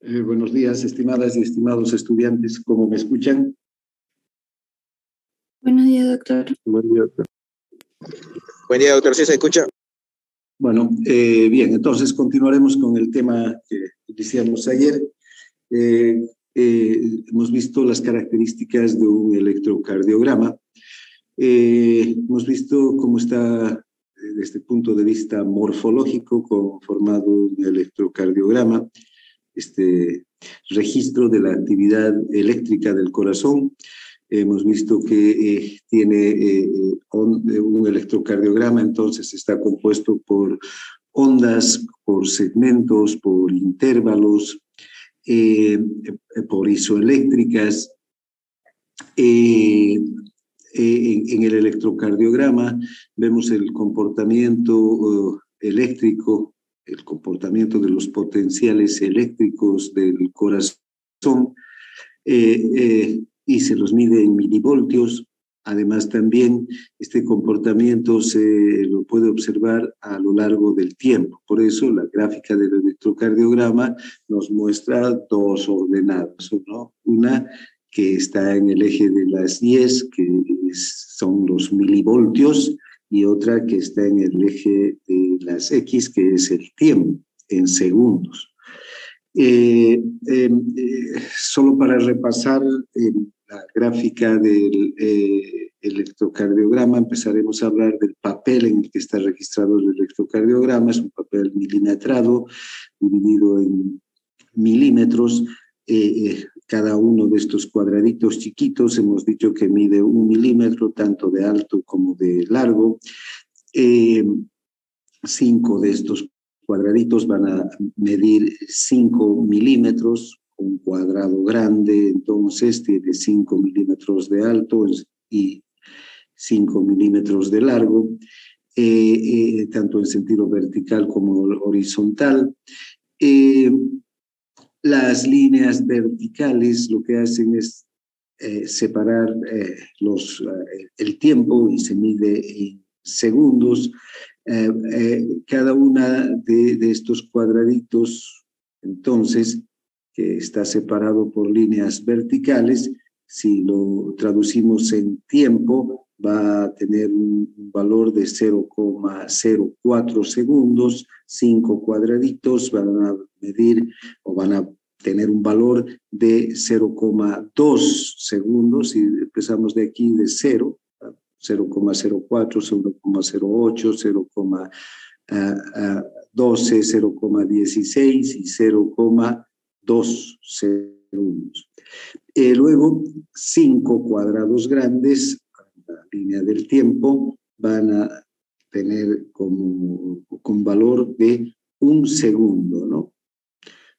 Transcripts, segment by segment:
Buenos días, estimadas y estimados estudiantes. ¿Cómo me escuchan? Buenos días, doctor. Buen día, doctor. Buen día, doctor. ¿Sí se escucha? Bueno, bien, entonces continuaremos con el tema que iniciamos ayer. Hemos visto las características de un electrocardiograma. Hemos visto cómo está, desde el punto de vista morfológico, conformado un electrocardiograma, este registro de la actividad eléctrica del corazón. Hemos visto que tiene un electrocardiograma, entonces está compuesto por ondas, por segmentos, por intervalos, por isoeléctricas. En el electrocardiograma vemos el comportamiento eléctrico, el comportamiento de los potenciales eléctricos del corazón, y se los mide en milivoltios. Además, también este comportamiento se lo puede observar a lo largo del tiempo. Por eso, la gráfica del electrocardiograma nos muestra dos ordenadas, ¿no? Una que está en el eje de las Y, que son los milivoltios, y otra que está en el eje de las X, que es el tiempo, en segundos. Solo para repasar la gráfica del electrocardiograma, empezaremos a hablar del papel en el que está registrado el electrocardiograma. Es un papel milimetrado, dividido en milímetros. Cada uno de estos cuadraditos chiquitos hemos dicho que mide 1 milímetro, tanto de alto como de largo. 5 de estos cuadraditos van a medir 5 milímetros, un cuadrado grande, entonces tiene 5 milímetros de alto y 5 milímetros de largo, tanto en sentido vertical como horizontal. Las líneas verticales lo que hacen es separar el tiempo y se mide en segundos. Cada una de estos cuadraditos, entonces, que está separado por líneas verticales, si lo traducimos en tiempo, va a tener un valor de 0,04 segundos. 5 cuadraditos van a medir o van a tener un valor de 0,2 segundos. Y empezamos de aquí de 0. 0,04, 0,08, 0,12, 0,16 y 0,2 segundos. Luego, 5 cuadrados grandes, la línea del tiempo, van a tener con valor de 1 segundo, ¿no?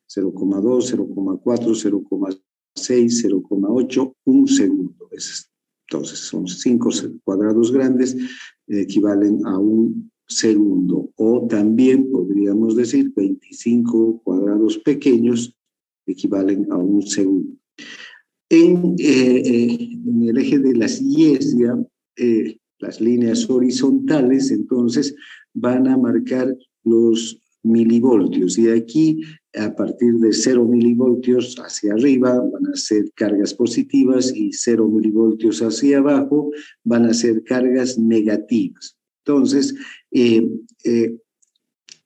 0,2, 0,4, 0,6, 0,8, 1 segundo. Entonces, son 5 cuadrados grandes, equivalen a 1 segundo. O también podríamos decir 25 cuadrados pequeños equivalen a 1 segundo. En el eje de las Y, las líneas horizontales, entonces, van a marcar los milivoltios. Y aquí, a partir de 0 milivoltios hacia arriba, van a ser cargas positivas, y 0 milivoltios hacia abajo van a ser cargas negativas. Entonces,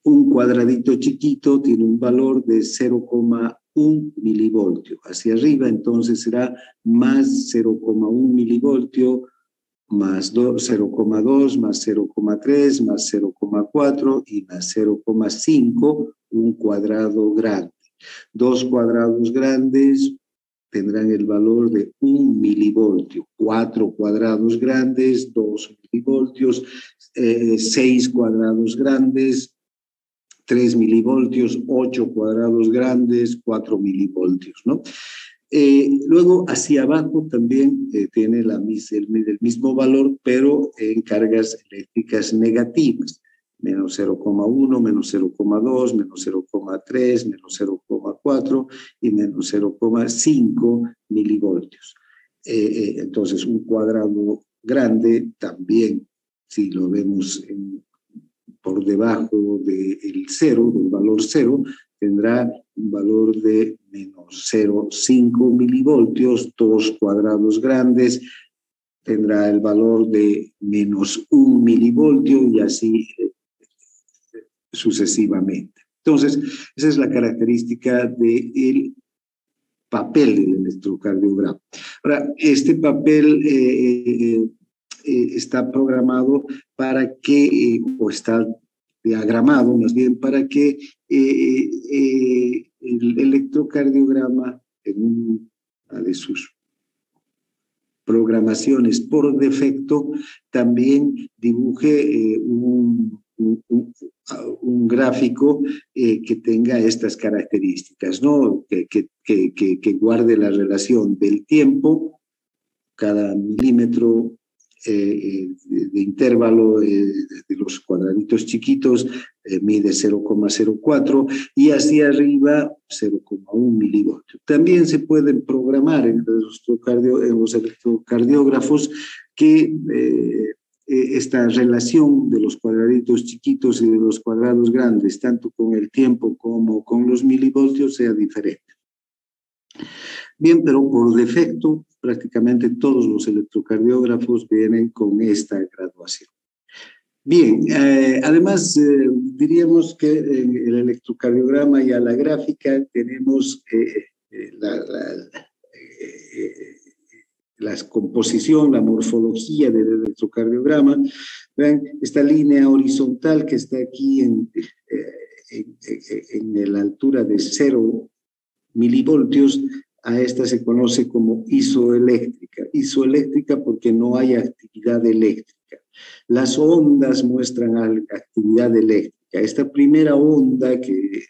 un cuadradito chiquito tiene un valor de 0,1 milivoltio. Hacia arriba, entonces, será más 0,1 milivoltio, más 0,2, más 0,3, más 0,4 y más 0,5, un cuadrado grande. 2 cuadrados grandes tendrán el valor de 1 milivoltio. 4 cuadrados grandes, 2 milivoltios. 6 cuadrados grandes, 3 milivoltios. 8 cuadrados grandes, 4 milivoltios, ¿no? Luego, hacia abajo también tiene el mismo valor, pero en cargas eléctricas negativas. Menos 0,1, menos 0,2, menos 0,3, menos 0,4 y menos 0,5 milivoltios. Entonces, un cuadrado grande también, si lo vemos por debajo del 0, del valor 0, tendrá un valor de menos 0,5 milivoltios, 2 cuadrados grandes, tendrá el valor de menos 1 milivoltio y así sucesivamente. Entonces, esa es la característica del papel del electrocardiograma. Ahora, este papel está programado para que, o está diagramado más bien, para que el electrocardiograma en una de sus programaciones por defecto también dibuje un gráfico que tenga estas características, ¿no? Que guarde la relación del tiempo, cada milímetro de intervalo de los cuadraditos chiquitos mide 0,04 y hacia arriba 0,1 milivoltio. También se pueden programar en los electrocardiógrafos que esta relación de los cuadraditos chiquitos y de los cuadrados grandes, tanto con el tiempo como con los milivoltios, sea diferente. Bien, pero por defecto, prácticamente todos los electrocardiógrafos vienen con esta graduación. Bien, además diríamos que en el electrocardiograma y a la gráfica tenemos la composición, la morfología del electrocardiograma. Vean, esta línea horizontal que está aquí en la altura de 0 milivoltios, a esta se conoce como isoeléctrica. Isoeléctrica porque no hay actividad eléctrica. Las ondas muestran actividad eléctrica. Esta primera onda, que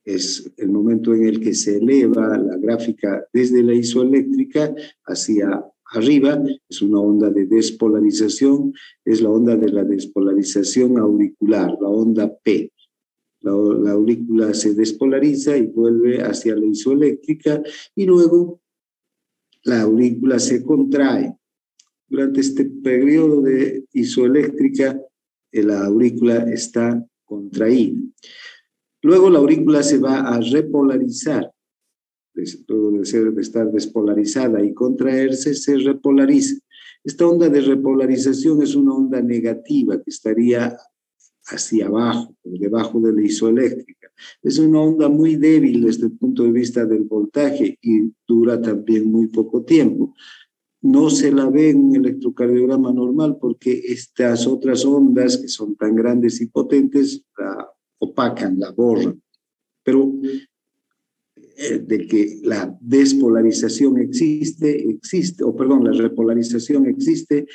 es el momento en el que se eleva la gráfica desde la isoeléctrica hacia arriba, es una onda de despolarización, es la onda de la despolarización auricular, la onda P. La aurícula se despolariza y vuelve hacia la isoeléctrica y luego la aurícula se contrae. Durante este periodo de isoeléctrica, la aurícula está contraída. Luego la aurícula se va a repolarizar. Luego de estar despolarizada y contraerse, se repolariza. Esta onda de repolarización es una onda negativa que estaría hacia abajo, por debajo de la isoeléctrica. Es una onda muy débil desde el punto de vista del voltaje y dura también muy poco tiempo. No se la ve en un electrocardiograma normal porque estas otras ondas que son tan grandes y potentes la opacan, la borran. Pero de que la despolarización existe, la repolarización existe,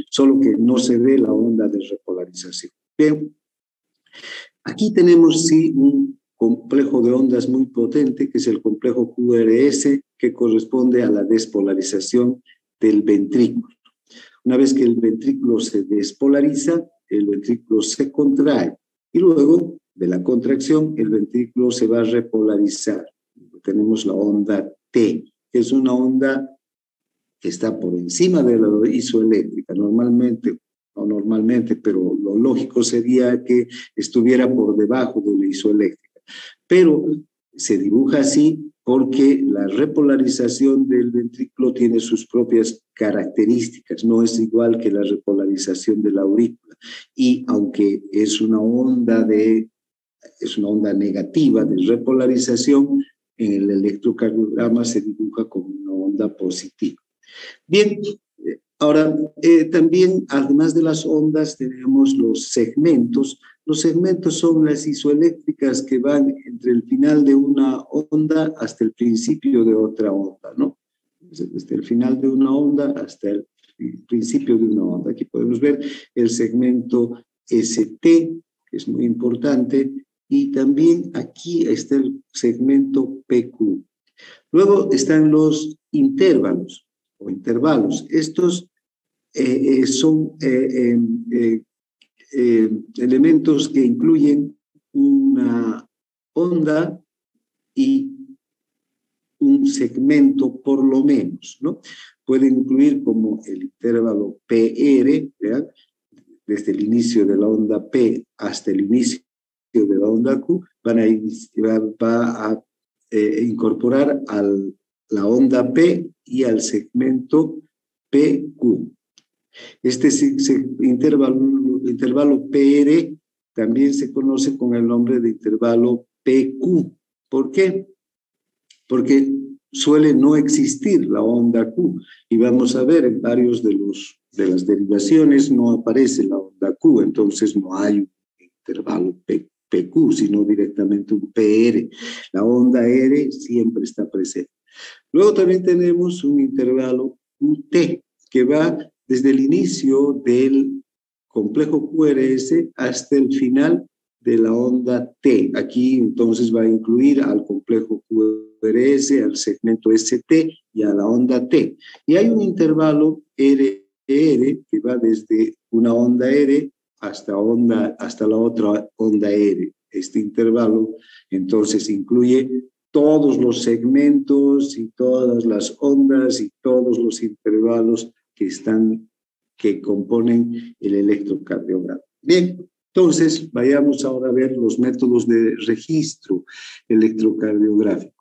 solo que no se ve la onda de repolarización. Bien, aquí tenemos sí un complejo de ondas muy potente, que es el complejo QRS, que corresponde a la despolarización del ventrículo. Una vez que el ventrículo se despolariza, el ventrículo se contrae y luego de la contracción el ventrículo se va a repolarizar. Tenemos la onda T, que es una onda que está por encima de la isoeléctrica, normalmente, pero lo lógico sería que estuviera por debajo de la isoeléctrica. Pero se dibuja así porque la repolarización del ventrículo tiene sus propias características, no es igual que la repolarización de la aurícula. Y aunque es una onda negativa de repolarización, en el electrocardiograma se dibuja como una onda positiva. Bien, ahora también, además de las ondas, tenemos los segmentos. Los segmentos son las isoeléctricas que van entre el final de una onda hasta el principio de otra onda, ¿no? Desde el final de una onda hasta el principio de una onda. Aquí podemos ver el segmento ST, que es muy importante, y también aquí está el segmento PQ. Luego están los intervalos o intervalos. Estos son elementos que incluyen una onda y un segmento por lo menos, ¿no? Pueden incluir como el intervalo PR, ¿verdad? Desde el inicio de la onda P hasta el inicio de la onda Q va a incorporar a la onda P y al segmento PQ. Este intervalo PR también se conoce con el nombre de intervalo PQ. ¿Por qué? Porque suele no existir la onda Q, y vamos a ver en varios de las derivaciones no aparece la onda Q, entonces no hay un intervalo PQ, sino directamente un PR. La onda R siempre está presente. Luego también tenemos un intervalo QT, que va desde el inicio del complejo QRS hasta el final de la onda T. Aquí entonces va a incluir al complejo QRS, al segmento ST y a la onda T. Y hay un intervalo RR que va desde una onda R hasta la otra onda R. Este intervalo entonces incluye todos los segmentos y todas las ondas y todos los intervalos que componen el electrocardiograma. Bien, entonces vayamos ahora a ver los métodos de registro electrocardiográfico.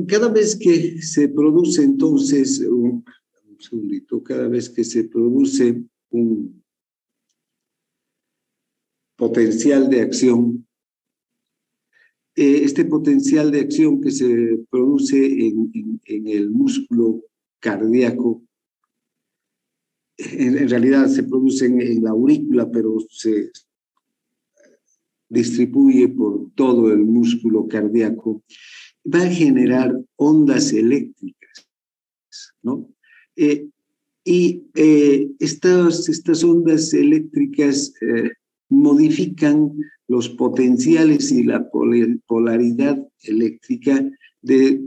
Cada vez que se produce entonces, un segundito, cada vez que se produce un potencial de acción, este potencial de acción que se produce en el músculo cardíaco, en realidad se produce en la aurícula, pero se distribuye por todo el músculo cardíaco, va a generar ondas eléctricas, ¿no? Estas ondas eléctricas modifican los potenciales y la polaridad eléctrica de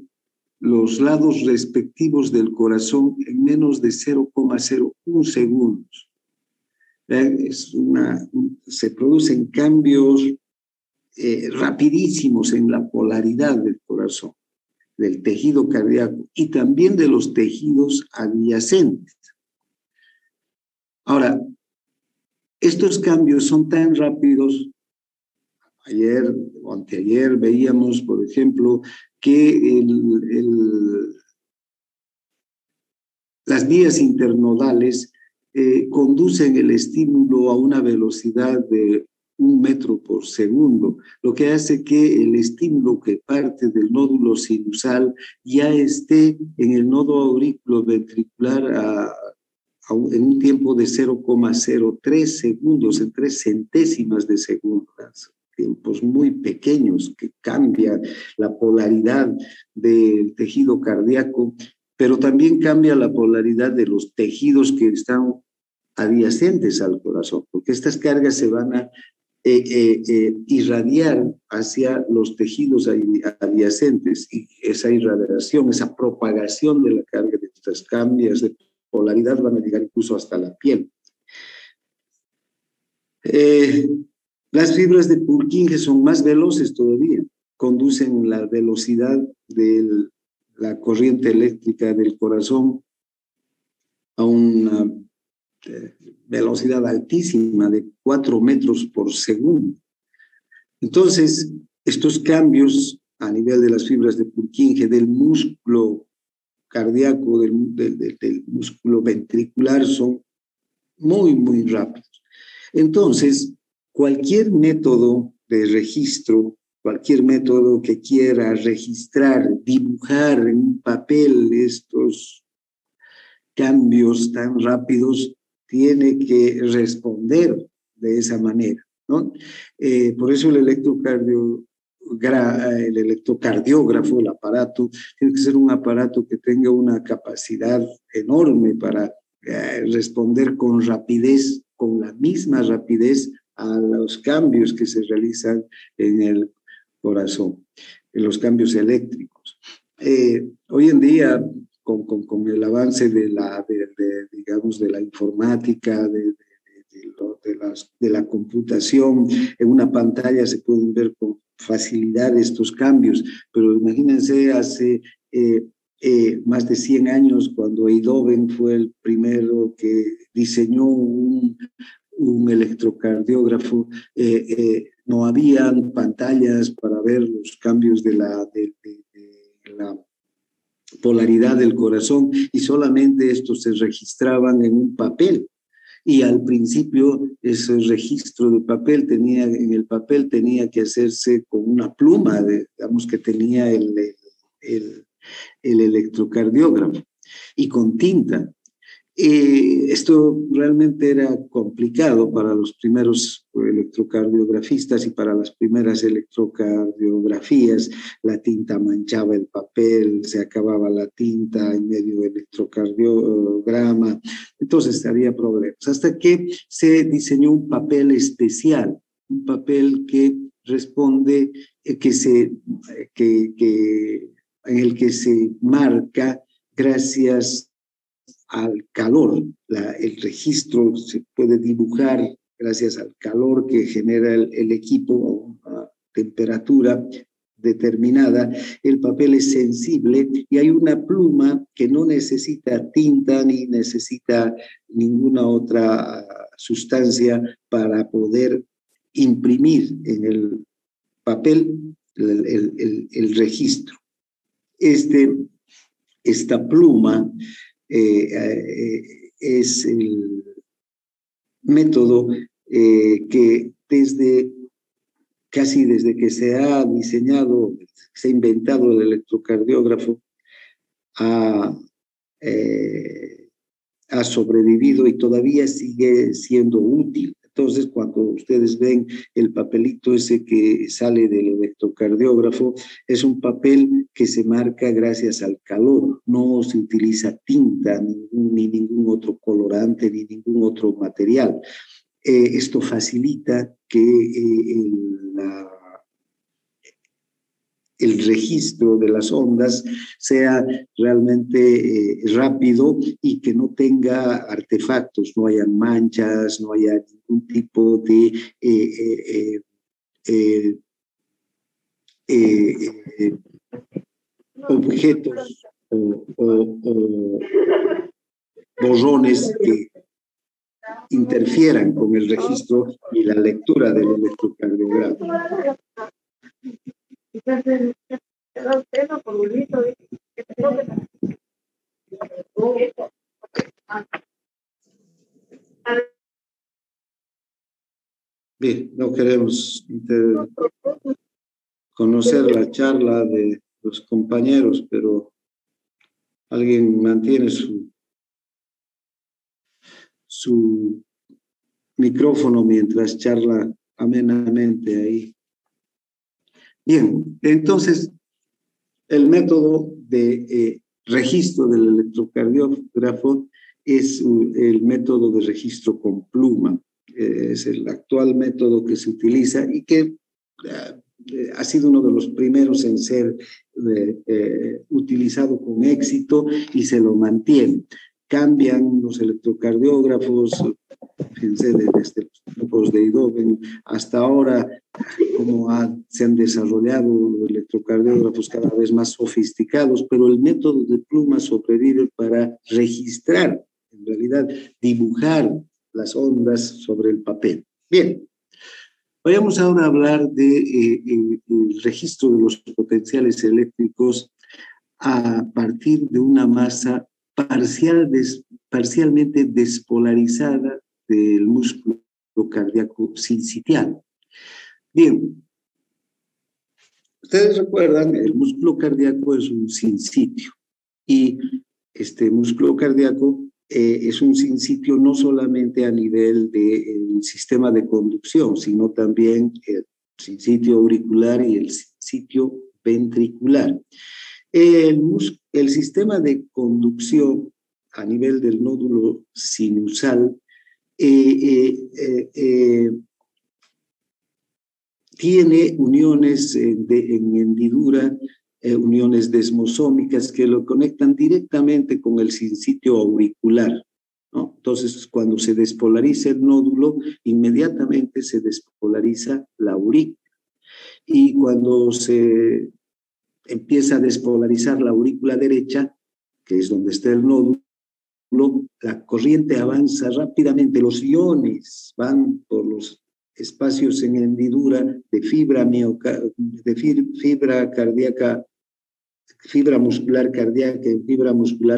los lados respectivos del corazón en menos de 0,01 segundos. Se producen cambios rapidísimos en la polaridad del corazón, del tejido cardíaco y también de los tejidos adyacentes. Ahora, estos cambios son tan rápidos. Ayer o anteayer veíamos, por ejemplo, que las vías internodales conducen el estímulo a una velocidad de 1 metro por segundo, lo que hace que el estímulo que parte del nódulo sinusal ya esté en el nodo auriculoventricular en un tiempo de 0,03 segundos, en 3 centésimas de segundo. Tiempos muy pequeños que cambia la polaridad del tejido cardíaco, pero también cambia la polaridad de los tejidos que están adyacentes al corazón, porque estas cargas se van a irradiar hacia los tejidos adyacentes, y esa irradiación, esa propagación de la carga de estas cambios de polaridad van a llegar incluso hasta la piel. Las fibras de Purkinje son más veloces todavía, conducen la velocidad de la corriente eléctrica del corazón a una velocidad altísima de 4 metros por segundo. Entonces, estos cambios a nivel de las fibras de Purkinje, del músculo cardíaco, del músculo ventricular, son muy, muy rápidos. Entonces, cualquier método de registro, cualquier método que quiera registrar, dibujar en un papel estos cambios tan rápidos, tiene que responder de esa manera, ¿no? Por eso el electrocardiógrafo, el aparato, tiene que ser un aparato que tenga una capacidad enorme para responder con rapidez, con la misma rapidez a los cambios que se realizan en el corazón, en los cambios eléctricos. Hoy en día, con el avance digamos, de la informática, de la computación, en una pantalla se pueden ver con facilidad estos cambios, pero imagínense hace más de 100 años, cuando Eindhoven fue el primero que diseñó un electrocardiógrafo, no habían pantallas para ver los cambios de la polaridad del corazón, y solamente estos se registraban en un papel. Y al principio ese registro de papel en el papel tenía que hacerse con una pluma, digamos, que tenía el electrocardiógrafo, y con tinta. Esto realmente era complicado para los primeros electrocardiografistas y para las primeras electrocardiografías. La tinta manchaba el papel, se acababa la tinta en medio del electrocardiograma, entonces había problemas. Hasta que se diseñó un papel especial, un papel que responde, en el que se marca gracias al calor. El registro se puede dibujar gracias al calor que genera el equipo a una temperatura determinada. El papel es sensible y hay una pluma que no necesita tinta ni necesita ninguna otra sustancia para poder imprimir en el papel el registro. Esta pluma es el método que casi desde que se ha diseñado, se ha inventado el electrocardiógrafo, ha sobrevivido y todavía sigue siendo útil. Entonces, cuando ustedes ven el papelito ese que sale del electrocardiógrafo, es un papel que se marca gracias al calor. No se utiliza tinta, ni ningún otro colorante, ni ningún otro material. Esto facilita que el registro de las ondas sea realmente rápido y que no tenga artefactos, no haya manchas, no haya ningún tipo de objetos o borrones que interfieran con el registro y la lectura del electrocardiograma. Bien, no queremos conocer la charla de los compañeros, pero alguien mantiene su micrófono mientras charla amenamente ahí. Bien, entonces el método de registro del electrocardiógrafo es el método de registro con pluma. Es el actual método que se utiliza y que ha sido uno de los primeros en ser utilizado con éxito y se lo mantiene. Cambian los electrocardiógrafos, fíjense, desde los tiempos de Eindhoven hasta ahora, como se han desarrollado electrocardiógrafos cada vez más sofisticados, pero el método de pluma sobrevive para registrar, en realidad dibujar las ondas sobre el papel. Bien, vayamos ahora a hablar del registro de los potenciales eléctricos a partir de una masa parcialmente despolarizada del músculo cardíaco sincitial. Bien, ustedes recuerdan, el músculo cardíaco es un sincitio y este músculo cardíaco es un sincitio no solamente a nivel del sistema de conducción, sino también el sincitio auricular y el sincitio ventricular. El sistema de conducción a nivel del nódulo sinusal tiene uniones en hendidura, uniones desmosómicas que lo conectan directamente con el sincitio auricular, ¿no? Entonces, cuando se despolariza el nódulo, inmediatamente se despolariza la aurícula. Y cuando se empieza a despolarizar la aurícula derecha, que es donde está el nódulo, la corriente avanza rápidamente, los iones van por los espacios en hendidura de fibra cardíaca, fibra muscular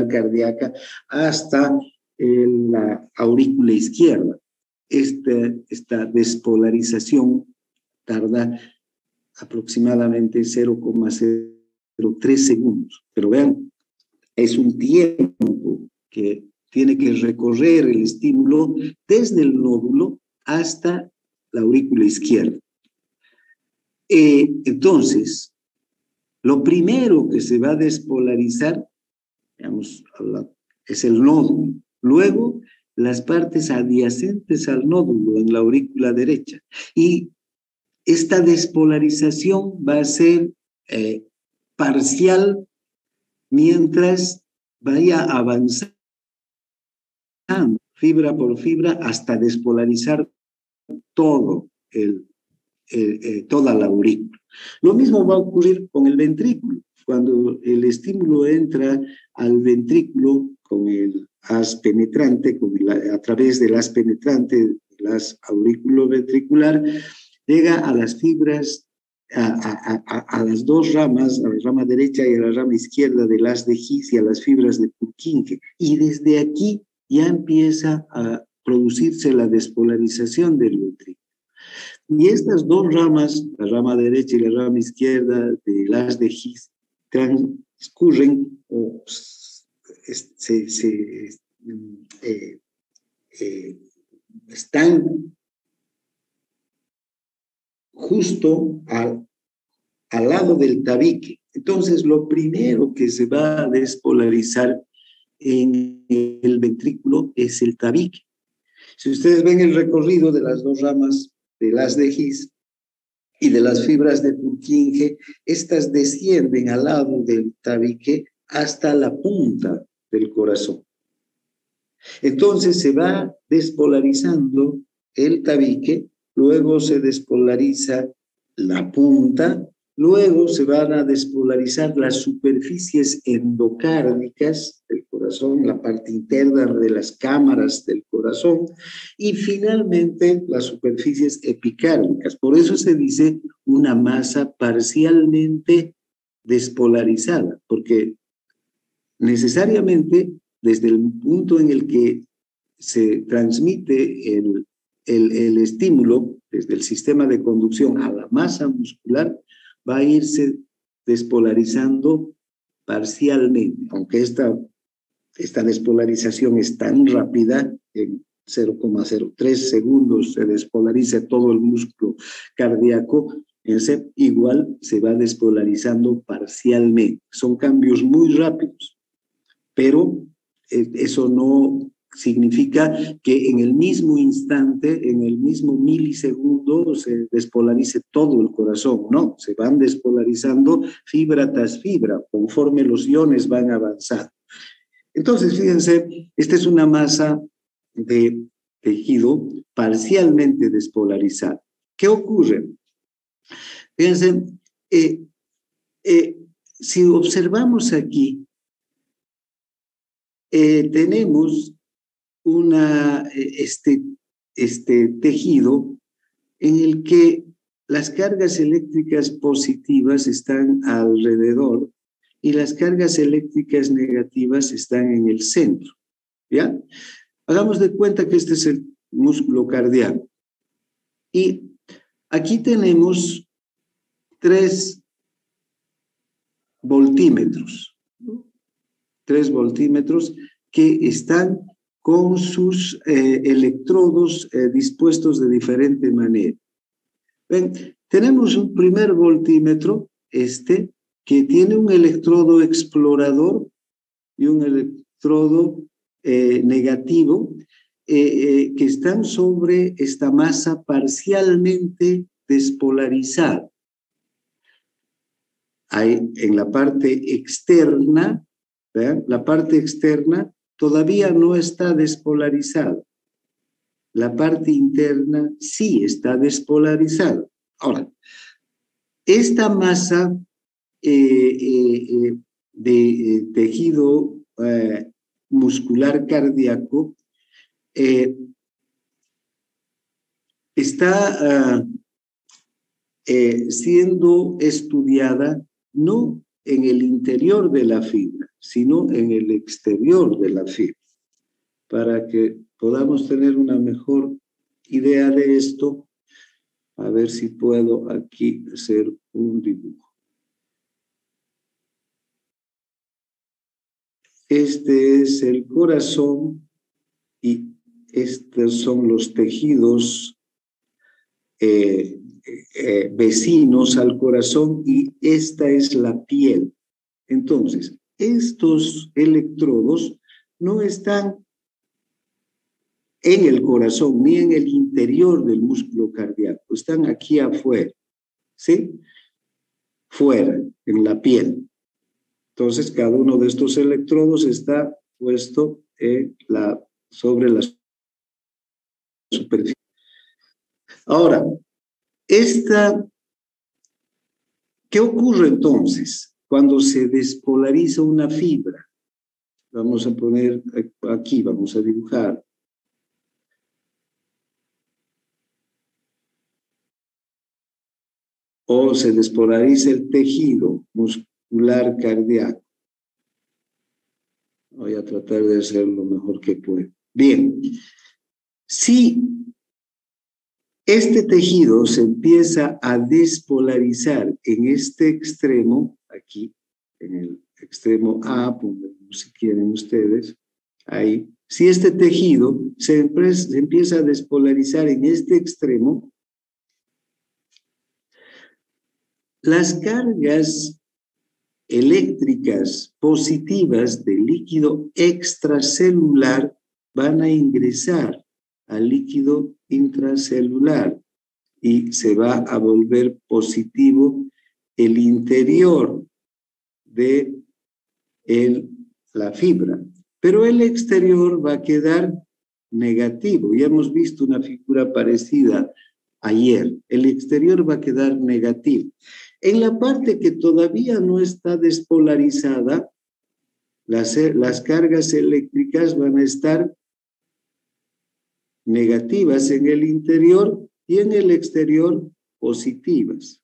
cardíaca, hasta la aurícula izquierda. Esta despolarización tarda aproximadamente 0,03 segundos. Pero vean, es un tiempo que tiene que recorrer el estímulo desde el nódulo hasta la aurícula izquierda. Entonces, lo primero que se va a despolarizar, digamos, es el nódulo. Luego, las partes adyacentes al nódulo en la aurícula derecha. Y esta despolarización va a ser parcial mientras vaya avanzando fibra por fibra hasta despolarizar toda la aurícula. Lo mismo va a ocurrir con el ventrículo. Cuando el estímulo entra al ventrículo con el haz penetrante, a través del haz penetrante del haz auriculoventricular, llega a las fibras, a las dos ramas, a la rama derecha y a la rama izquierda del haz de His y a las fibras de Purkinje. Y desde aquí ya empieza a producirse la despolarización del ventrículo. Y estas dos ramas, la rama derecha y la rama izquierda del haz de His, transcurren o están justo al lado del tabique. Entonces, lo primero que se va a despolarizar en el ventrículo es el tabique. Si ustedes ven el recorrido de las dos ramas del haz de His y de las fibras de Purkinje, estas descienden al lado del tabique hasta la punta del corazón. Entonces se va despolarizando el tabique, luego se despolariza la punta, luego se van a despolarizar las superficies endocárdicas del corazón, la parte interna de las cámaras del corazón, y finalmente las superficies epicárdicas. Por eso se dice una masa parcialmente despolarizada, porque necesariamente desde el punto en el que se transmite el estímulo, desde el sistema de conducción a la masa muscular, va a irse despolarizando parcialmente, aunque esta despolarización es tan rápida, en 0,03 segundos se despolariza todo el músculo cardíaco, igual se va despolarizando parcialmente. Son cambios muy rápidos, pero eso no significa que en el mismo instante, en el mismo milisegundo, se despolarice todo el corazón. No, se van despolarizando fibra tras fibra, conforme los iones van avanzando. Entonces, fíjense, esta es una masa de tejido parcialmente despolarizada. ¿Qué ocurre? Fíjense, si observamos aquí, tenemos este tejido en el que las cargas eléctricas positivas están alrededor y las cargas eléctricas negativas están en el centro, ¿ya? Hagamos de cuenta que este es el músculo cardíaco. Y aquí tenemos 3 voltímetros, ¿no? 3 voltímetros que están con sus electrodos dispuestos de diferente manera. Ven, tenemos un primer voltímetro, que tiene un electrodo explorador y un electrodo negativo, que están sobre esta masa parcialmente despolarizada. Hay en la parte externa, ¿vean? La parte externa todavía no está despolarizada. La parte interna sí está despolarizada. Ahora, esta masa de tejido muscular cardíaco está siendo estudiada no en el interior de la fibra, sino en el exterior de la fibra, para que podamos tener una mejor idea de esto. A ver si puedo aquí hacer un dibujo. Este es el corazón y estos son los tejidos vecinos al corazón y esta es la piel. Entonces, estos electrodos no están en el corazón ni en el interior del músculo cardíaco, están aquí afuera, ¿sí? Fuera, en la piel. Entonces, cada uno de estos electrodos está puesto sobre la superficie. Ahora, ¿qué ocurre entonces cuando se despolariza una fibra? Vamos a poner aquí, vamos a dibujar. O se despolariza el tejido muscular cardíaco. Voy a tratar de hacer lo mejor que puedo. Bien, si este tejido se empieza a despolarizar en este extremo, aquí, en el extremo A, si quieren ustedes, ahí, si este tejido se empieza a despolarizar en este extremo, las cargas eléctricas positivas del líquido extracelular van a ingresar al líquido intracelular y se va a volver positivo el interior de la fibra, pero el exterior va a quedar negativo. Ya hemos visto una figura parecida ayer. El exterior va a quedar negativo. En la parte que todavía no está despolarizada, las cargas eléctricas van a estar negativas en el interior y en el exterior positivas.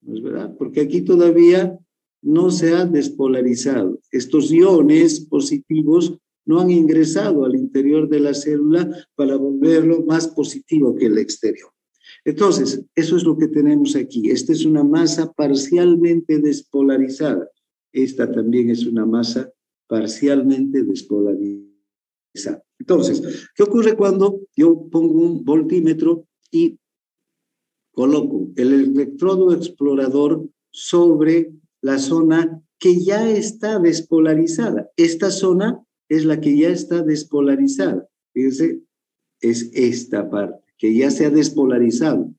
¿No es verdad? Porque aquí todavía no se ha despolarizado. Estos iones positivos no han ingresado al interior de la célula para volverlo más positivo que el exterior. Entonces, eso es lo que tenemos aquí. Esta es una masa parcialmente despolarizada. Esta también es una masa parcialmente despolarizada. Entonces, ¿qué ocurre cuando yo pongo un voltímetro y coloco el electrodo explorador sobre la zona que ya está despolarizada? Esta zona es la que ya está despolarizada. Fíjense, es esta parte que ya se ha despolarizado.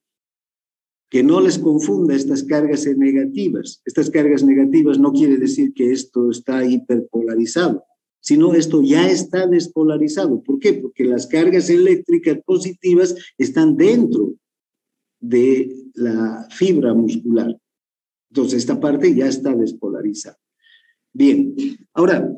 Que no les confunda estas cargas negativas. Estas cargas negativas no quiere decir que esto está hiperpolarizado, sino esto ya está despolarizado. ¿Por qué? Porque las cargas eléctricas positivas están dentro de la fibra muscular. Entonces, esta parte ya está despolarizada. Bien, ahora,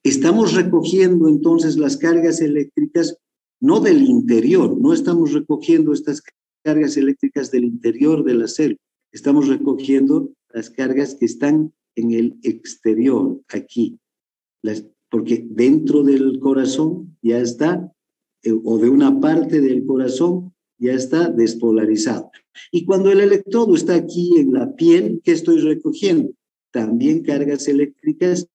estamos recogiendo entonces las cargas eléctricas no del interior, no estamos recogiendo estas cargas eléctricas del interior de la célula, estamos recogiendo las cargas que están en el exterior, aquí, porque dentro del corazón ya está, o de una parte del corazón, ya está despolarizado. Y cuando el electrodo está aquí en la piel, ¿qué estoy recogiendo? También cargas eléctricas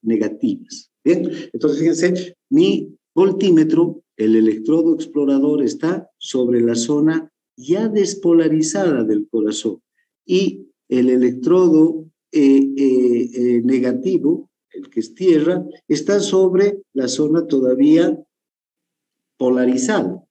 negativas. Bien, entonces fíjense, mi voltímetro, el electrodo explorador, está sobre la zona ya despolarizada del corazón y el electrodo negativo, el que es tierra, está sobre la zona todavía polarizada,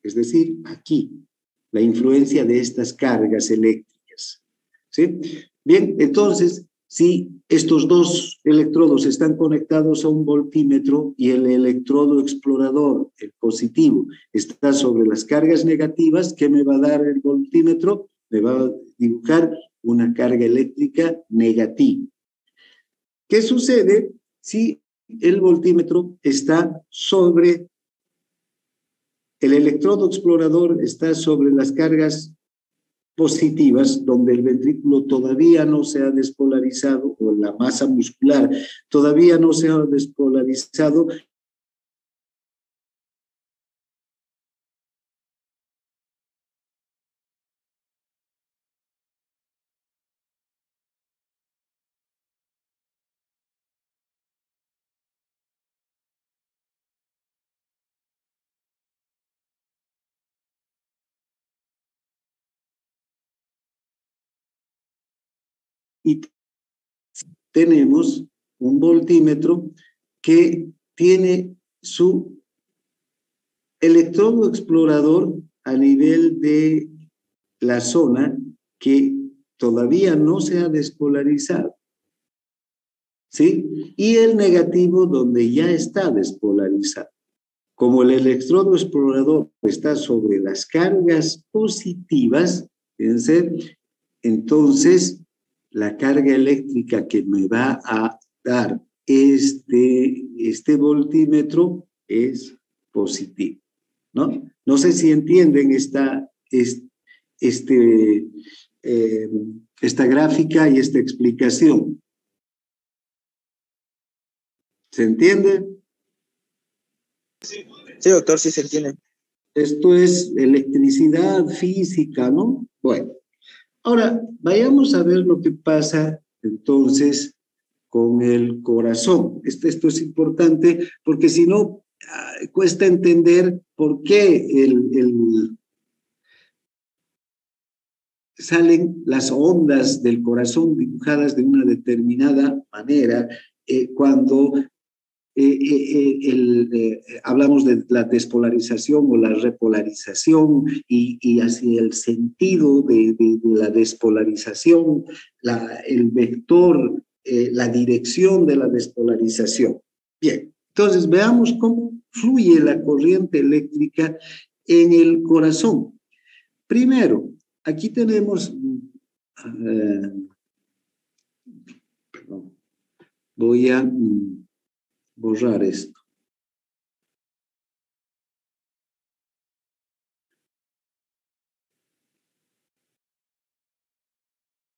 es decir, aquí, la influencia de estas cargas eléctricas. ¿Sí? Bien, entonces, si estos dos electrodos están conectados a un voltímetro y el electrodo explorador, el positivo, está sobre las cargas negativas, ¿qué me va a dar el voltímetro? Me va a dibujar una carga eléctrica negativa. ¿Qué sucede si el voltímetro está sobre, el electrodo explorador está sobre las cargas positivas, donde el ventrículo todavía no se ha despolarizado, o la masa muscular todavía no se ha despolarizado? Y tenemos un voltímetro que tiene su electrodo explorador a nivel de la zona que todavía no se ha despolarizado, ¿sí? Y el negativo donde ya está despolarizado. Como el electrodo explorador está sobre las cargas positivas, fíjense, entonces la carga eléctrica que me va a dar este voltímetro es positiva, ¿no? No sé si entienden esta gráfica y esta explicación. ¿Se entiende? Sí, doctor, sí se entiende. Esto es electricidad, física, ¿no? Bueno, ahora vayamos a ver lo que pasa entonces con el corazón. Esto es importante porque si no, cuesta entender por qué salen las ondas del corazón dibujadas de una determinada manera cuando hablamos de la despolarización o la repolarización y hacia el sentido de la despolarización, el vector, la dirección de la despolarización. Bien, entonces veamos cómo fluye la corriente eléctrica en el corazón. Primero, aquí tenemos, perdón, voy a borrar esto.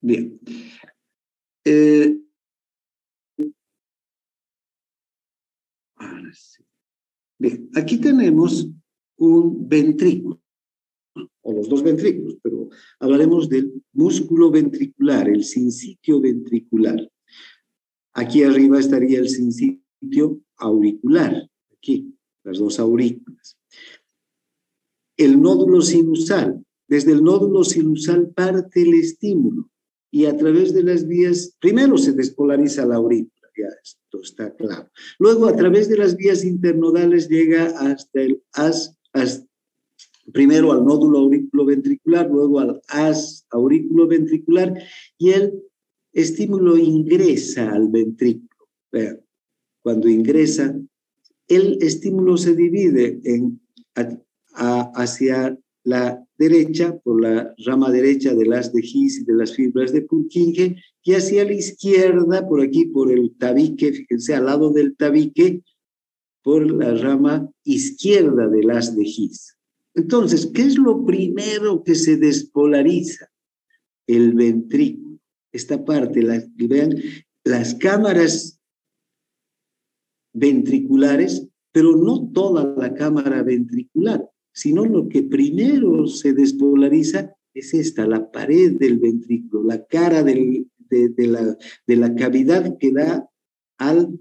Bien. Ahora sí. Bien, aquí tenemos un ventrículo, o los dos ventrículos, pero hablaremos del músculo ventricular, el sincitio ventricular. Aquí arriba estaría el sincitio auricular, aquí, las dos aurículas. El nódulo sinusal, desde el nódulo sinusal parte el estímulo y a través de las vías, primero se despolariza la aurícula, ya esto está claro. Luego a través de las vías internodales llega hasta el haz, primero al nódulo auriculoventricular, luego al haz auriculoventricular y el estímulo ingresa al ventrículo. Vean, cuando ingresa, el estímulo se divide hacia la derecha, por la rama derecha del haz de His y de las fibras de Purkinje, y hacia la izquierda, por aquí, por el tabique, fíjense, al lado del tabique, por la rama izquierda del haz de His. Entonces, ¿qué es lo primero que se despolariza? El ventrículo. Esta parte, vean, las cámaras ventriculares, pero no toda la cámara ventricular, sino lo que primero se despolariza es esta, la pared del ventrículo, la cara de la cavidad que da al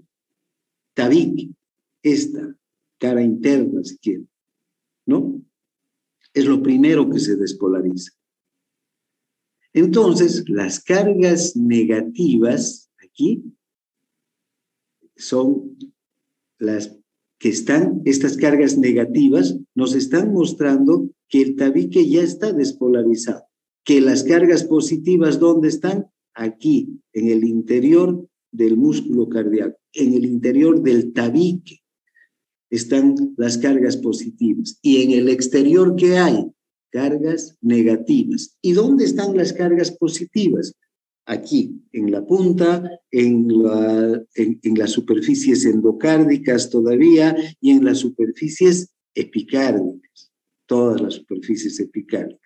tabique, esta cara interna, si quieren, ¿no? Es lo primero que se despolariza. Entonces, las cargas negativas aquí son las que están, estas cargas negativas nos están mostrando que el tabique ya está despolarizado, que las cargas positivas, ¿dónde están? Aquí, en el interior del músculo cardíaco, en el interior del tabique están las cargas positivas. Y en el exterior, ¿qué hay? cargas negativas. ¿Y dónde están las cargas positivas? Aquí, en la punta, en las superficies endocárdicas todavía y en las superficies epicárdicas, todas las superficies epicárdicas.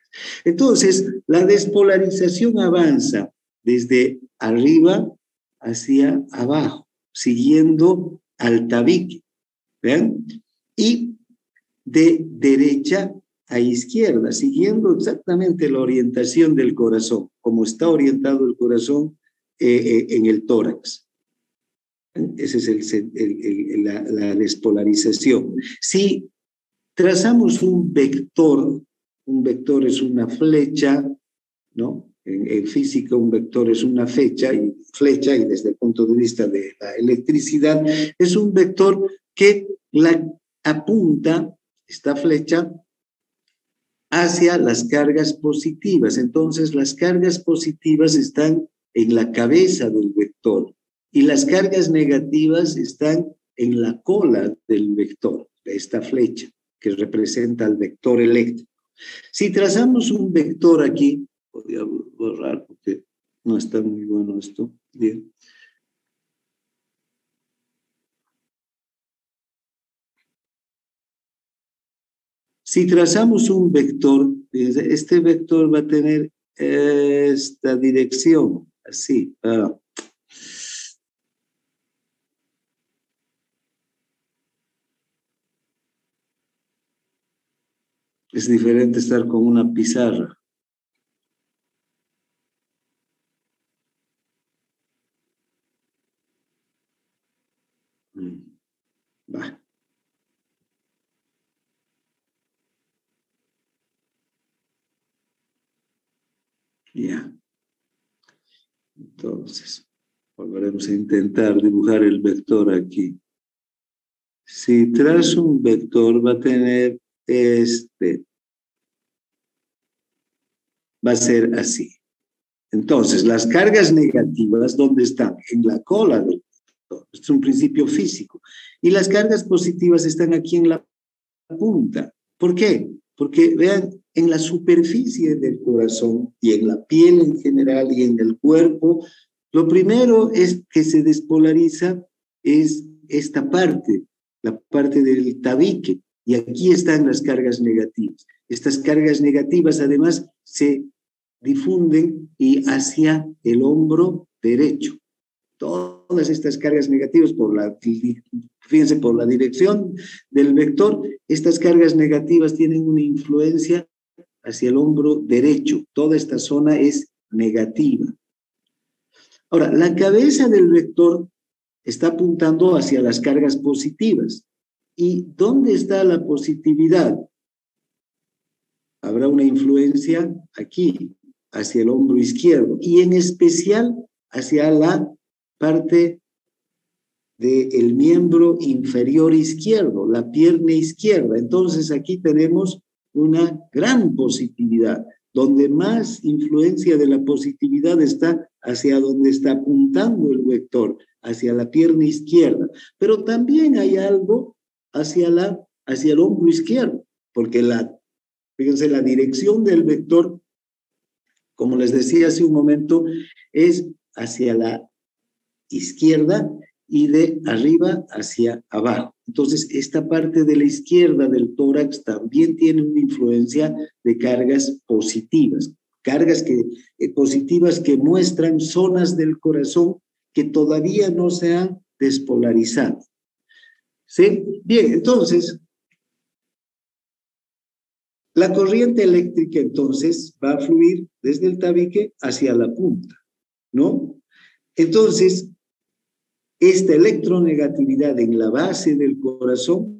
Entonces, la despolarización avanza desde arriba hacia abajo, siguiendo al tabique, ¿ven? Y de derecha a izquierda, siguiendo exactamente la orientación del corazón, como está orientado el corazón en el tórax. Esa es la despolarización. Si trazamos un vector es una flecha, ¿no? En física un vector es una flecha, y desde el punto de vista de la electricidad, es un vector que la apunta, esta flecha, hacia las cargas positivas. Entonces, las cargas positivas están en la cabeza del vector y las cargas negativas están en la cola del vector, de esta flecha, que representa al vector eléctrico. Si trazamos un vector aquí, voy a borrar porque no está muy bueno esto. Bien. Si trazamos un vector, este vector va a tener esta dirección, así. Es diferente estar con una pizarra. Va. Ya. Entonces, volveremos a intentar dibujar el vector aquí. Si trazo un vector, va a tener va a ser así. Entonces, las cargas negativas, ¿dónde están? En la cola del vector. Es un principio físico. Y las cargas positivas están aquí en la punta. ¿Por qué? Porque vean, en la superficie del corazón y en la piel en general y en el cuerpo, lo primero es que se despolariza es esta parte, la parte del tabique, y aquí están las cargas negativas. Estas cargas negativas además se difunden y hacia el hombro derecho. Todas estas cargas negativas, fíjense, por la dirección del vector, estas cargas negativas tienen una influencia hacia el hombro derecho. Toda esta zona es negativa. Ahora, la cabeza del vector está apuntando hacia las cargas positivas. ¿Y dónde está la positividad? Habrá una influencia aquí, hacia el hombro izquierdo, y en especial hacia la parte del miembro inferior izquierdo, la pierna izquierda. Entonces aquí tenemos una gran positividad, donde más influencia de la positividad está hacia donde está apuntando el vector, hacia la pierna izquierda. Pero también hay algo hacia el hombro izquierdo, porque fíjense, la dirección del vector, como les decía hace un momento, es hacia la izquierda y de arriba hacia abajo. Entonces, esta parte de la izquierda del tórax también tiene una influencia de cargas positivas, positivas que muestran zonas del corazón que todavía no se han despolarizado. ¿Sí? Bien, entonces, la corriente eléctrica entonces va a fluir desde el tabique hacia la punta, ¿no? Entonces, esta electronegatividad en la base del corazón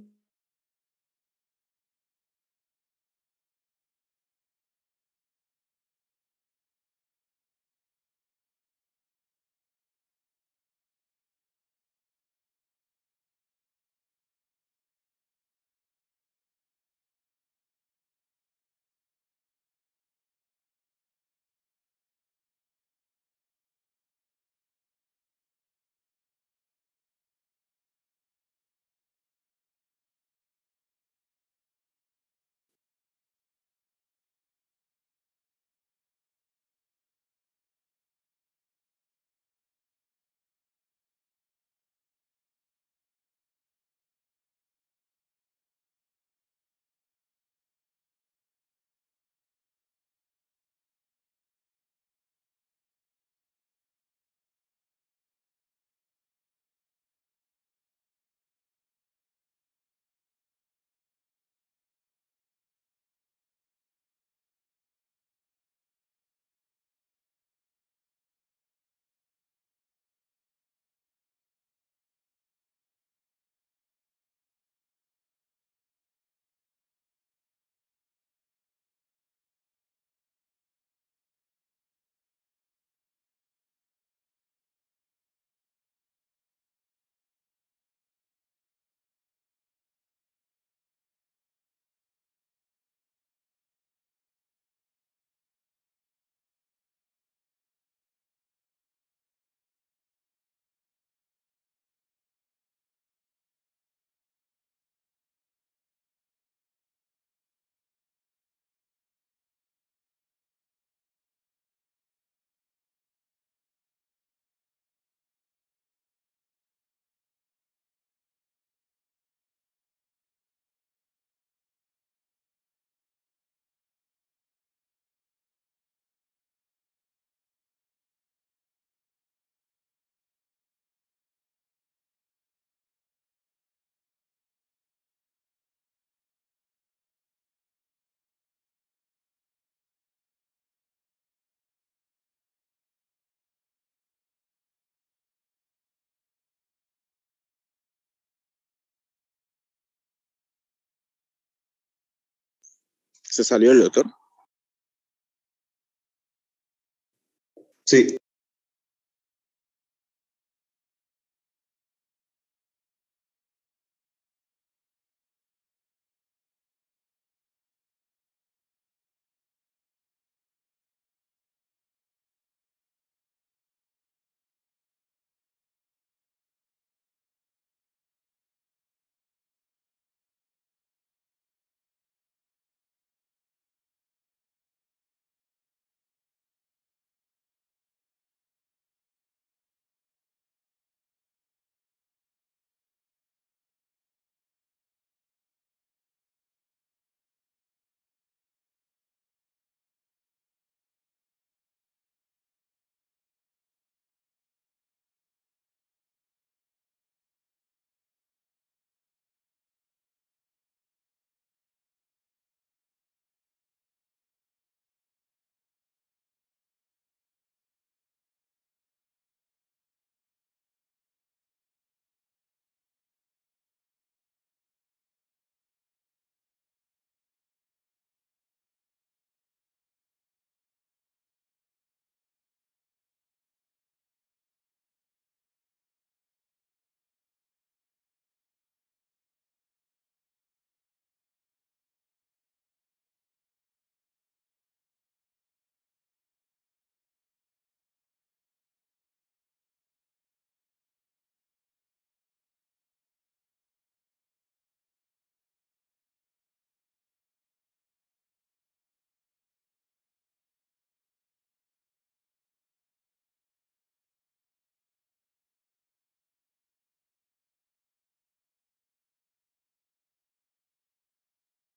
¿Se salió el doctor? Sí.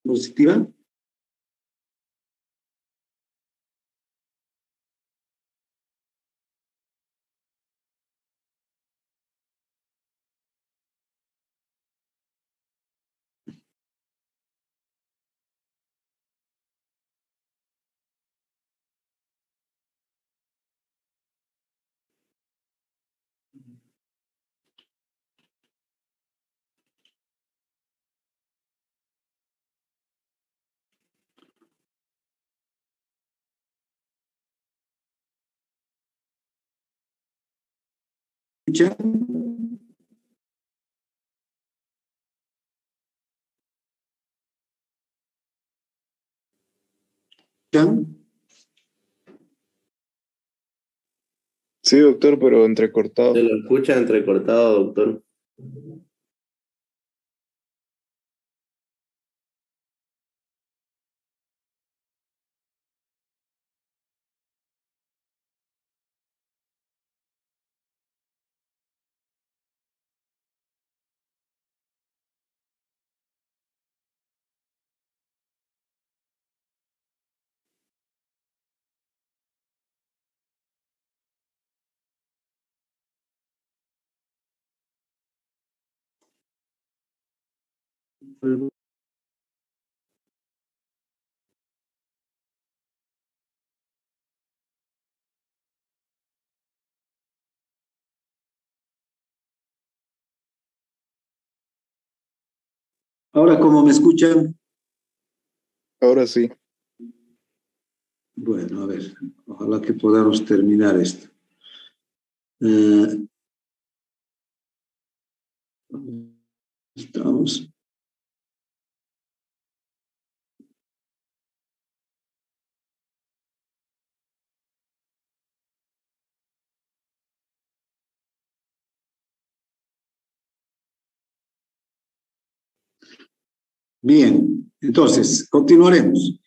¿Positiva? ¿Escucha? ¿Escuchan? Sí, doctor, pero entrecortado. Se lo escucha entrecortado, doctor. Ahora, ¿cómo me escuchan? Ahora sí. Bueno, a ver, ojalá que podamos terminar esto. Estamos. Bien, entonces, continuaremos.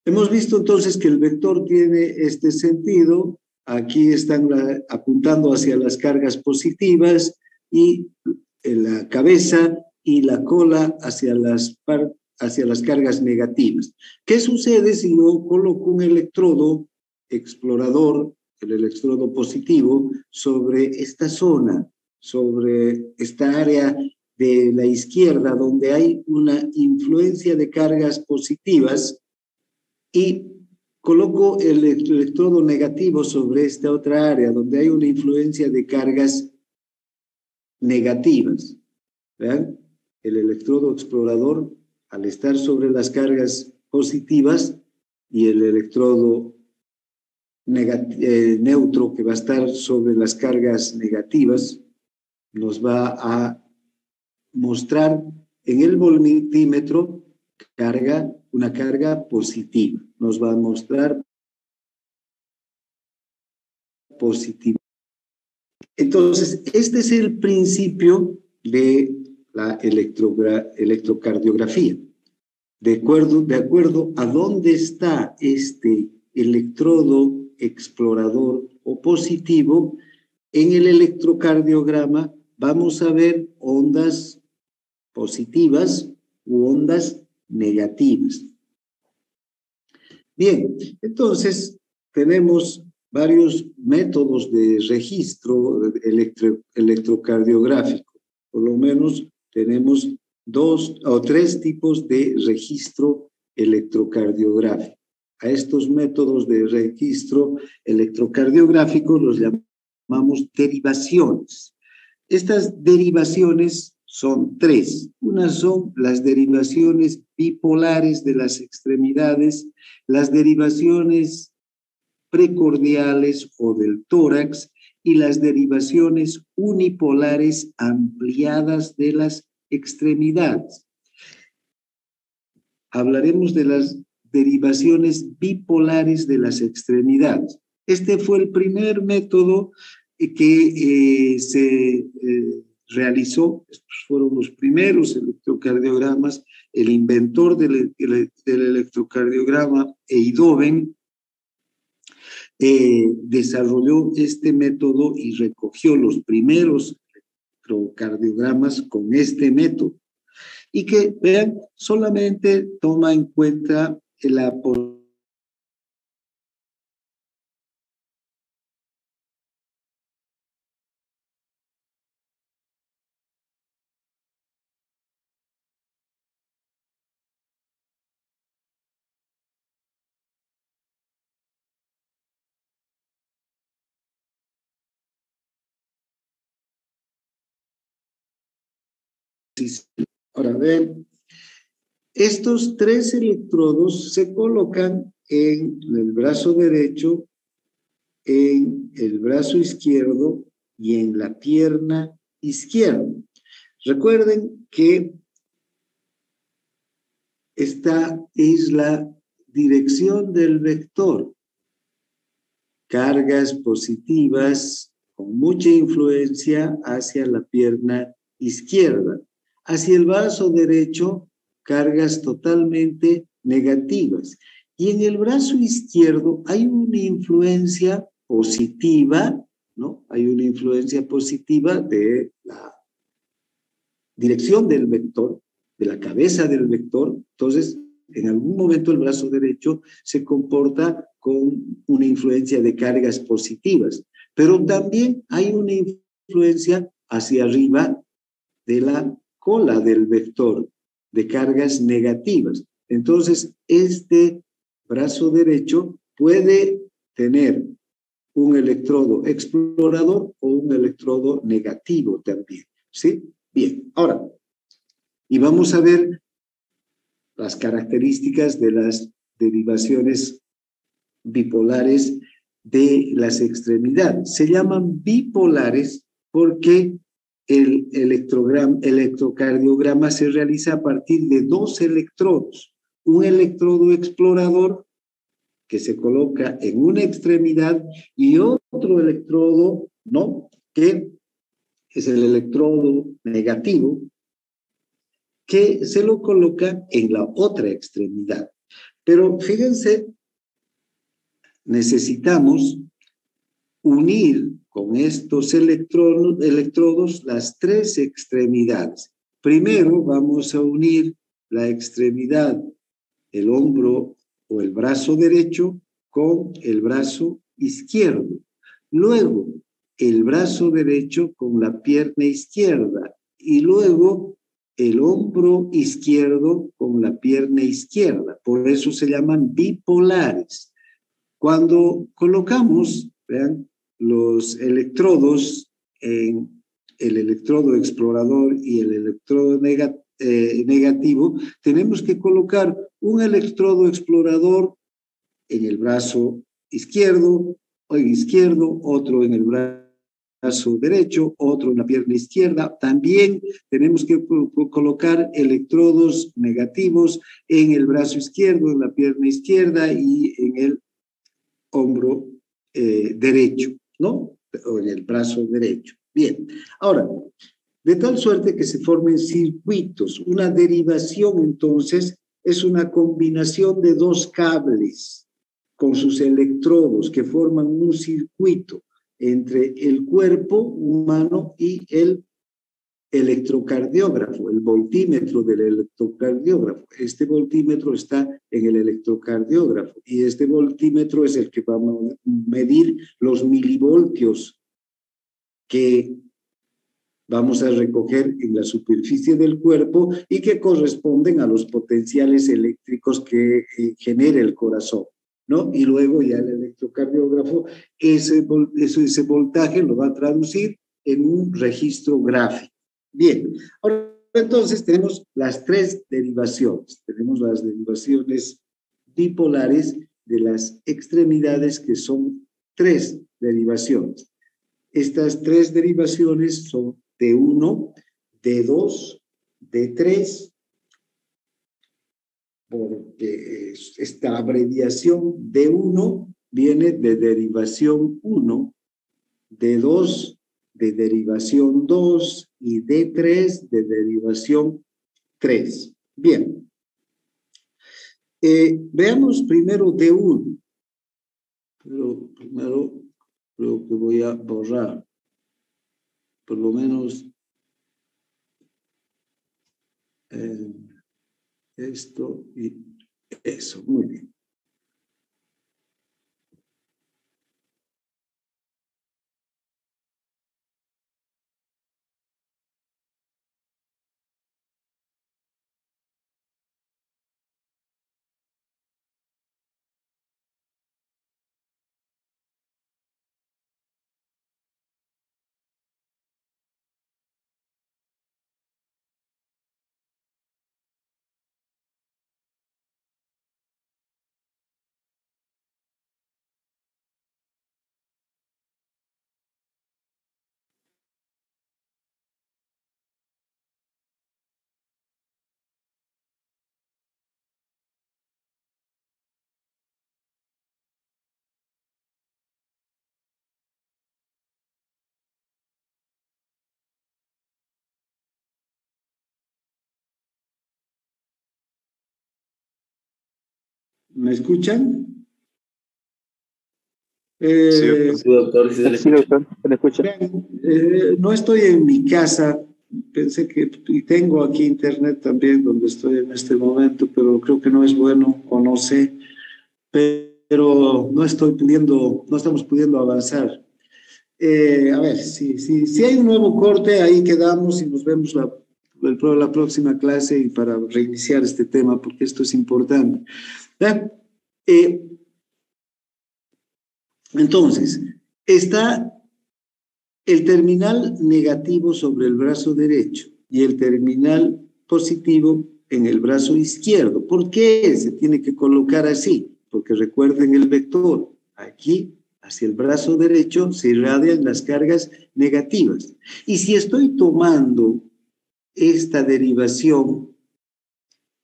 Hemos visto entonces que el vector tiene este sentido. Aquí están apuntando hacia las cargas positivas y la cabeza y la cola hacia las cargas negativas. ¿Qué sucede si yo coloco un electrodo explorador, el electrodo positivo, sobre esta zona, sobre esta área de la izquierda donde hay una influencia de cargas positivas, y coloco el electrodo negativo sobre esta otra área donde hay una influencia de cargas negativas? Vean, el electrodo explorador, al estar sobre las cargas positivas, y el electrodo neutro, que va a estar sobre las cargas negativas, nos va a mostrar en el voltímetro una carga positiva. Nos va a mostrar positiva. Entonces, este es el principio de la electrocardiografía. De acuerdo a dónde está este electrodo explorador o positivo, en el electrocardiograma vamos a ver ondas positivas u ondas negativas. Bien, entonces tenemos varios métodos de registro electrocardiográfico. Por lo menos tenemos 2 o 3 tipos de registro electrocardiográfico. A estos métodos de registro electrocardiográfico los llamamos derivaciones. Estas derivaciones son 3. Unas son las derivaciones bipolares de las extremidades, las derivaciones precordiales o del tórax y las derivaciones unipolares ampliadas de las extremidades. Hablaremos de las derivaciones bipolares de las extremidades. Este fue el primer método que se realizó. Estos fueron los primeros electrocardiogramas. El inventor del electrocardiograma, Eindhoven, desarrolló este método y recogió los primeros electrocardiogramas con este método. Y que, vean, solamente toma en cuenta la Ahora ven, estos 3 electrodos se colocan en el brazo derecho, en el brazo izquierdo y en la pierna izquierda. Recuerden que esta es la dirección del vector. Cargas positivas con mucha influencia hacia la pierna izquierda. Hacia el brazo derecho, cargas totalmente negativas. Y en el brazo izquierdo hay una influencia positiva, ¿no? Hay una influencia positiva de la dirección del vector, de la cabeza del vector. Entonces, en algún momento el brazo derecho se comporta con una influencia de cargas positivas, pero también hay una influencia hacia arriba de la cola del vector, de cargas negativas. Entonces, este brazo derecho puede tener un electrodo explorador o un electrodo negativo también, ¿sí? Bien, ahora, y vamos a ver las características de las derivaciones bipolares de las extremidades. Se llaman bipolares porque el electrocardiograma se realiza a partir de 2 electrodos. Un electrodo explorador que se coloca en una extremidad y otro electrodo, ¿no?, que es el electrodo negativo, que se lo coloca en la otra extremidad. Pero fíjense, necesitamos unir con estos electrodos las 3 extremidades. Primero vamos a unir la extremidad, el hombro o el brazo derecho con el brazo izquierdo. Luego, el brazo derecho con la pierna izquierda y luego el hombro izquierdo con la pierna izquierda. Por eso se llaman bipolares. Cuando colocamos, vean, los electrodos en el electrodo explorador y el electrodo negativo, tenemos que colocar un electrodo explorador en el brazo izquierdo, otro en el brazo derecho, otro en la pierna izquierda. También tenemos que colocar electrodos negativos en el brazo izquierdo, en la pierna izquierda y en el hombro derecho, ¿no? O en el brazo derecho. Bien, ahora, de tal suerte que se formen circuitos. Una derivación, entonces, es una combinación de dos cables con sus electrodos que forman un circuito entre el cuerpo humano y el electrocardiógrafo, el voltímetro del electrocardiógrafo. Este voltímetro está en el electrocardiógrafo y este voltímetro es el que va a medir los milivoltios que vamos a recoger en la superficie del cuerpo y que corresponden a los potenciales eléctricos que genera el corazón, ¿no? Y luego ya el electrocardiógrafo ese voltaje lo va a traducir en un registro gráfico. Bien, ahora entonces tenemos las tres derivaciones. Tenemos las derivaciones bipolares de las extremidades, que son tres derivaciones. Estas tres derivaciones son D1, D2, D3, porque esta abreviación D1 viene de derivación 1, D2 de derivación 2 y D3 de derivación 3. Bien. Veamos primero D1. Pero primero creo que voy a borrar por lo menos esto y eso. Muy bien. ¿Me escuchan? Sí, doctor, sí se le Sí, escucha. doctor, se le escucha. No estoy en mi casa, pensé que y tengo aquí internet también donde estoy en este momento, pero creo que no es bueno o no sé, pero no estamos pudiendo avanzar. A ver, si hay un nuevo corte, ahí quedamos y nos vemos la próxima clase y para reiniciar este tema, porque esto es importante. Entonces, está el terminal negativo sobre el brazo derecho y el terminal positivo en el brazo izquierdo. ¿Por qué se tiene que colocar así? Porque recuerden el vector. Aquí, hacia el brazo derecho, se irradian las cargas negativas. Y si estoy tomando esta derivación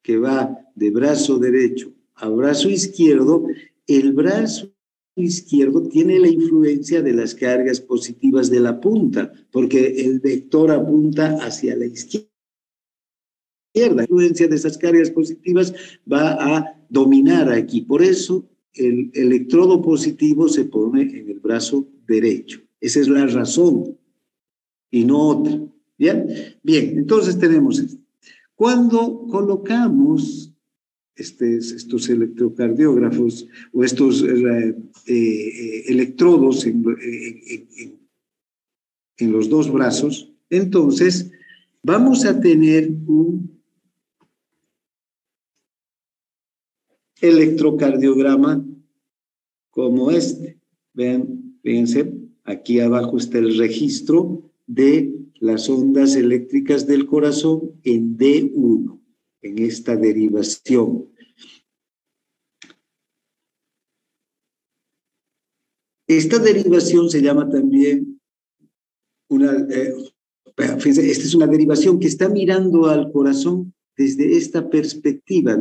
que va de brazo derecho a brazo izquierdo, el brazo izquierdo tiene la influencia de las cargas positivas de la punta, porque el vector apunta hacia la izquierda. La influencia de esas cargas positivas va a dominar aquí. Por eso el electrodo positivo se pone en el brazo derecho. Esa es la razón y no otra. ¿Bien? Bien, entonces tenemos esto. Cuando colocamos estos electrocardiógrafos o estos electrodos en los dos brazos, entonces vamos a tener un electrocardiograma como este. Vean, fíjense, aquí abajo está el registro de las ondas eléctricas del corazón en D1, en esta derivación. Esta derivación se llama también fíjense, esta es una derivación que está mirando al corazón desde esta perspectiva,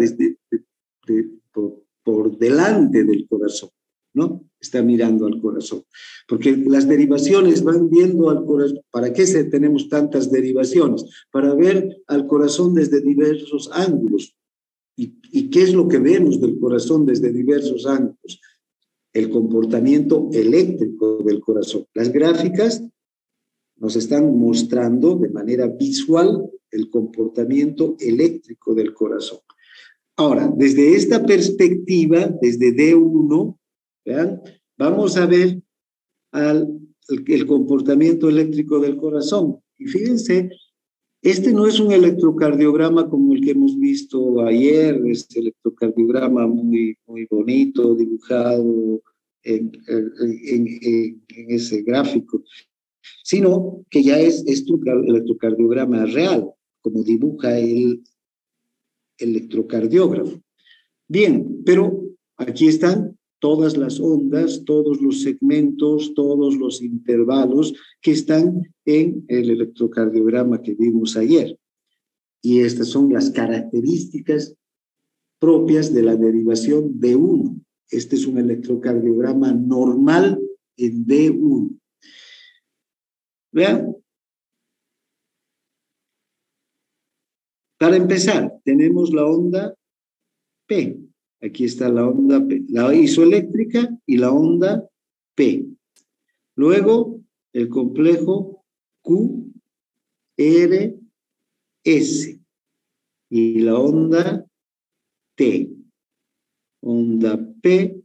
por delante del corazón, ¿no? Está mirando al corazón. Porque las derivaciones van viendo al corazón. ¿Para qué tenemos tantas derivaciones? Para ver al corazón desde diversos ángulos. ¿Y qué es lo que vemos del corazón desde diversos ángulos? El comportamiento eléctrico del corazón. Las gráficas nos están mostrando de manera visual el comportamiento eléctrico del corazón. Ahora, desde esta perspectiva, desde D1, ¿vean? Vamos a ver el comportamiento eléctrico del corazón. Y fíjense, este no es un electrocardiograma como el que hemos visto ayer, este electrocardiograma muy, muy bonito, dibujado en ese gráfico, sino que ya es un electrocardiograma real, como dibuja el electrocardiógrafo. Bien, pero aquí están todas las ondas, todos los segmentos, todos los intervalos que están en el electrocardiograma que vimos ayer. Y estas son las características propias de la derivación D1. Este es un electrocardiograma normal en D1. Vean. Para empezar, tenemos la onda P. Aquí está la onda P, la isoeléctrica y la onda P. Luego, el complejo Q, R, S. Y la onda T. Onda P,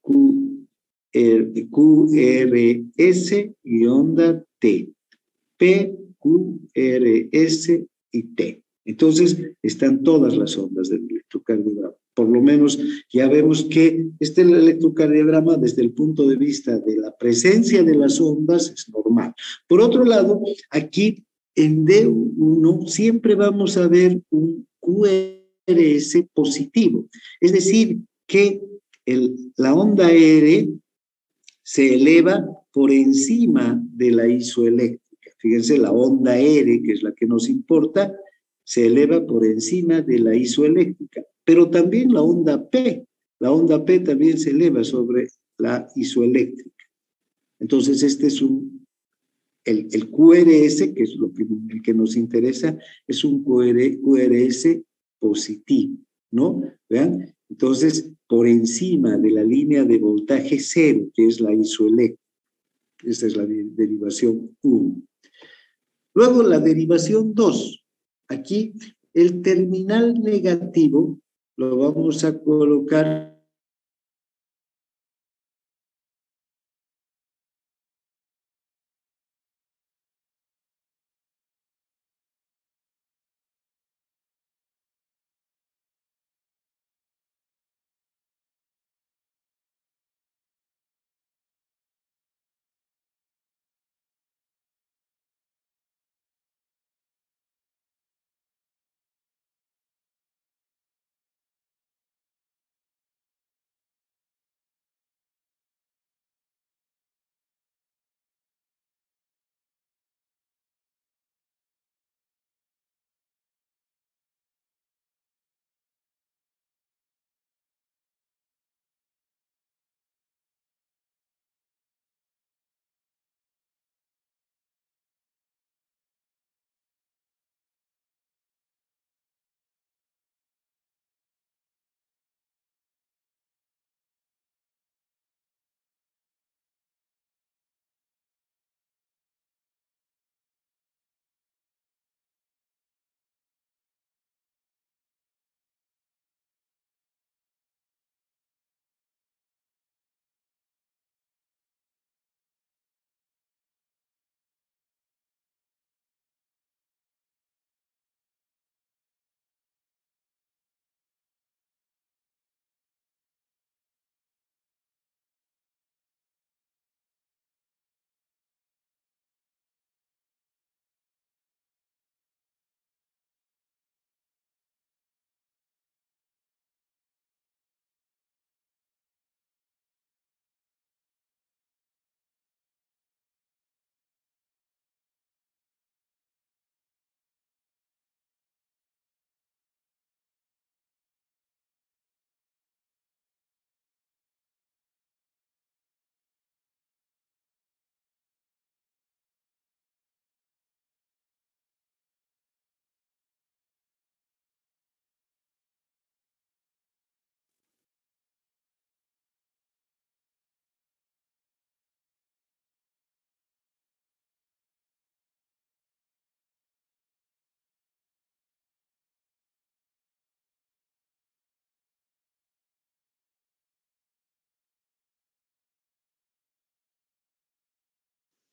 Q, R, S y onda T. P, Q, R, S y T. Entonces, están todas las ondas del electrocardiograma. Por lo menos ya vemos que este electrocardiograma, desde el punto de vista de la presencia de las ondas, es normal. Por otro lado, aquí en D1 siempre vamos a ver un QRS positivo. Es decir, que la onda R se eleva por encima de la isoeléctrica. Fíjense, la onda R, que es la que nos importa, se eleva por encima de la isoeléctrica, pero también la onda P también se eleva sobre la isoeléctrica. Entonces, este es el QRS, que es el que nos interesa, es un QRS positivo, ¿no? ¿Vean? Entonces, por encima de la línea de voltaje cero, que es la isoeléctrica. Esta es la derivación 1. Luego, la derivación 2. Aquí el terminal negativo lo vamos a colocar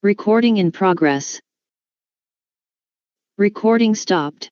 Recording in progress. Recording stopped.